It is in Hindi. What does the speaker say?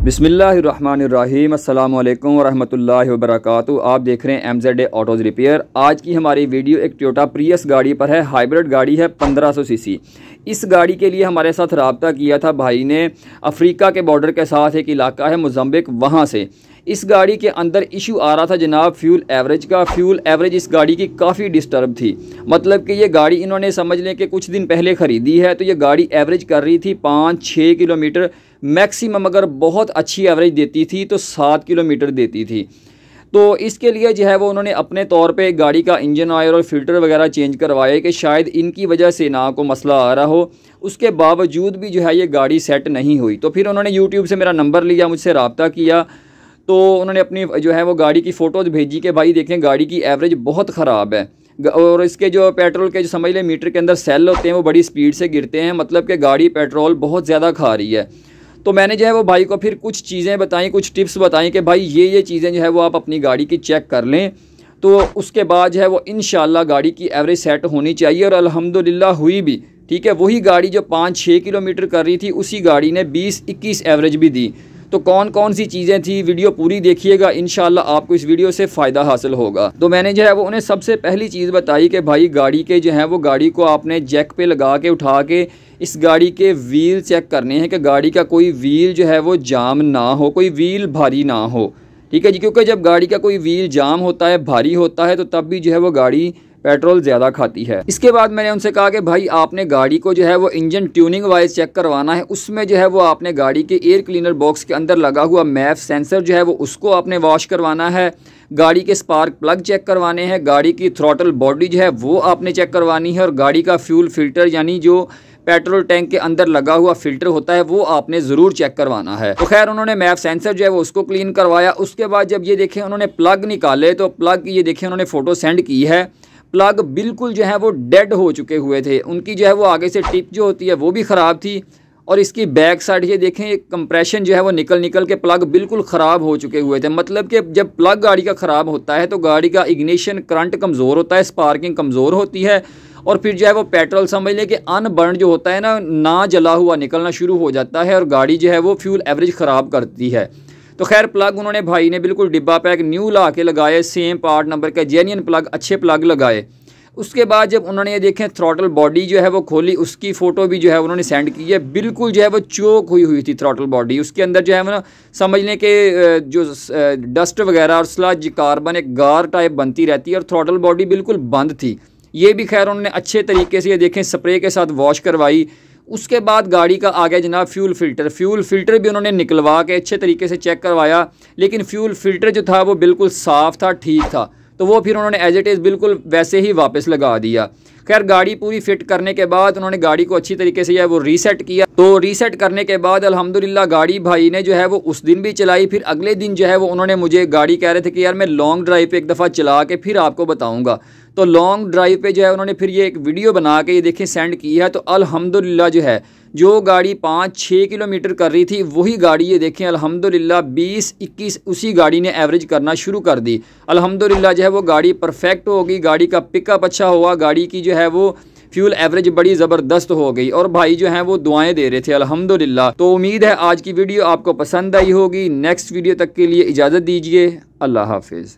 बिस्मिल्लाहिर्रहमानिर्रहीम अस्सलामु अलैकुम वरहमतुल्लाहि वबरकातुहू। आप देख रहे हैं MZ ऑटोज़ रिपेयर। आज की हमारी वीडियो एक टोयोटा प्रियस गाड़ी पर है। हाइब्रिड गाड़ी है 1500 सीसी। इस गाड़ी के लिए हमारे साथ रब्ता किया था भाई ने, अफ्रीका के बॉर्डर के साथ एक इलाका है मोज़म्बिक, वहाँ से। इस गाड़ी के अंदर इशू आ रहा था जनाब फ्यूल एवरेज का। फ्यूल एवरेज इस गाड़ी की काफ़ी डिस्टर्ब थी। मतलब कि ये गाड़ी इन्होंने समझ लें कि कुछ दिन पहले ख़रीदी है, तो ये गाड़ी एवरेज कर रही थी 5-6 किलोमीटर मैक्सिमम। अगर बहुत अच्छी एवरेज देती थी तो 7 किलोमीटर देती थी। तो इसके लिए जो है वो उन्होंने अपने तौर पे गाड़ी का इंजन ऑयल और फिल्टर वगैरह चेंज करवाए कि शायद इनकी वजह से ना को मसला आ रहा हो। उसके बावजूद भी जो है ये गाड़ी सेट नहीं हुई। तो फिर उन्होंने यूट्यूब से मेरा नंबर लिया, मुझसे रब्ता किया, तो उन्होंने अपनी जो है वो गाड़ी की फ़ोटोज़ भेजी कि भाई देखें गाड़ी की एवरेज बहुत ख़राब है और इसके जो पेट्रोल के जो समझ लें मीटर के अंदर सेल होते हैं वो बड़ी स्पीड से गिरते हैं। मतलब कि गाड़ी पेट्रोल बहुत ज़्यादा खा रही है। तो मैंने जो है वो भाई को फिर कुछ चीज़ें बताई, कुछ टिप्स बताई कि भाई ये चीज़ें जो है वो आप अपनी गाड़ी की चेक कर लें, तो उसके बाद जो है वो इंशाल्लाह गाड़ी की एवरेज सेट होनी चाहिए। और अल्हम्दुलिल्लाह हुई भी। ठीक है, वही गाड़ी जो 5-6 किलोमीटर कर रही थी उसी गाड़ी ने 20-21 एवरेज भी दी। तो कौन कौन सी चीज़ें थी, वीडियो पूरी देखिएगा, इंशाल्लाह आपको इस वीडियो से फ़ायदा हासिल होगा। तो मैंने जो है वो उन्हें सबसे पहली चीज़ बताई कि भाई गाड़ी के जो है वो गाड़ी को आपने जैक पे लगा के उठा के इस गाड़ी के व्हील चेक करने हैं कि गाड़ी का कोई व्हील जो है वो जाम ना हो, कोई व्हील भारी ना हो। ठीक है जी, क्योंकि जब गाड़ी का कोई व्हील जाम होता है, भारी होता है, तो तब भी जो है वो गाड़ी पेट्रोल ज़्यादा खाती है। इसके बाद मैंने उनसे कहा कि भाई आपने गाड़ी को जो है वो इंजन ट्यूनिंग वाइज चेक करवाना है। उसमें जो है वो आपने गाड़ी के एयर क्लीनर बॉक्स के अंदर लगा हुआ मैफ सेंसर जो है वो उसको आपने वॉश करवाना है। गाड़ी के स्पार्क प्लग चेक करवाने हैं। गाड़ी की थ्रॉटल बॉडी जो है वो आपने चेक करवानी है। और गाड़ी का फ्यूल फिल्टर यानी जो पेट्रोल टैंक के अंदर लगा हुआ फिल्टर होता है वो आपने ज़रूर चेक करवाना है। तो खैर उन्होंने मैफ सेंसर जो है वो उसको क्लीन करवाया। उसके बाद जब ये देखें उन्होंने प्लग निकाले, तो प्लग ये देखें उन्होंने फ़ोटो सेंड की है। प्लग बिल्कुल जो है वो डेड हो चुके हुए थे। उनकी जो है वो आगे से टिप जो होती है वो भी ख़राब थी। और इसकी बैक साइड ये देखें कंप्रेशन जो है वो निकल के प्लग बिल्कुल ख़राब हो चुके हुए थे। मतलब कि जब प्लग गाड़ी का ख़राब होता है तो गाड़ी का इग्निशन करंट कमज़ोर होता है, स्पार्किंग कमज़ोर होती है, और फिर जो है वो पेट्रोल समझ लें कि अनबर्न जो होता है ना जला हुआ निकलना शुरू हो जाता है और गाड़ी जो है वो फ्यूल एवरेज ख़राब करती है। तो खैर प्लग उन्होंने भाई ने बिल्कुल डिब्बा पैक न्यू ला के लगाए, सेम पार्ट नंबर के जेन्युइन प्लग, अच्छे प्लग लगाए। उसके बाद जब उन्होंने ये देखें थ्रॉटल बॉडी जो है वो खोली, उसकी फ़ोटो भी जो है उन्होंने सेंड की है। बिल्कुल जो है वो चोक हुई थी थ्रॉटल बॉडी। उसके अंदर जो है वो समझ लें कि जो डस्ट वगैरह और स्लज कार्बन एक गार टाइप बनती रहती है और थ्रॉटल बॉडी बिल्कुल बंद थी। ये भी खैर उन्होंने अच्छे तरीके से ये देखें स्प्रे के साथ वॉश करवाई। उसके बाद गाड़ी का आ गया जनाब फ्यूल फिल्टर भी उन्होंने निकलवा के अच्छे तरीके से चेक करवाया। लेकिन फ्यूल फिल्टर जो था वो बिल्कुल साफ़ था, ठीक था, तो वो फिर उन्होंने एज इट इज़ बिल्कुल वैसे ही वापस लगा दिया। खैर गाड़ी पूरी फिट करने के बाद उन्होंने गाड़ी को अच्छी तरीके से वो रीसेट किया। तो रीसेट करने के बाद अल्हम्दुलिल्लाह गाड़ी भाई ने जो है वो उस दिन भी चलाई। फिर अगले दिन जो है वो उन्होंने मुझे गाड़ी कह रहे थे कि यार मैं लॉन्ग ड्राइव पे एक दफ़ा चला के फिर आपको बताऊंगा। तो लॉन्ग ड्राइव पे जो है उन्होंने फिर ये एक वीडियो बना के ये देखें सेंड की है। तो अल्हम्दुलिल्लाह जो है जो गाड़ी 5-6 किलोमीटर कर रही थी वही गाड़ी ये देखें अल्हम्दुलिल्लाह 20-21 उसी गाड़ी ने एवरेज करना शुरू कर दी। अल्हम्दुलिल्लाह जो है वो गाड़ी परफेक्ट हो गई, गाड़ी का पिकअप अच्छा हुआ, गाड़ी की जो है वो फ्यूल एवरेज बड़ी ज़बरदस्त हो गई और भाई जो हैं वो दुआएं दे रहे थे अल्हम्दुलिल्लाह। तो उम्मीद है आज की वीडियो आपको पसंद आई होगी। नेक्स्ट वीडियो तक के लिए इजाज़त दीजिए। अल्लाह हाफिज़।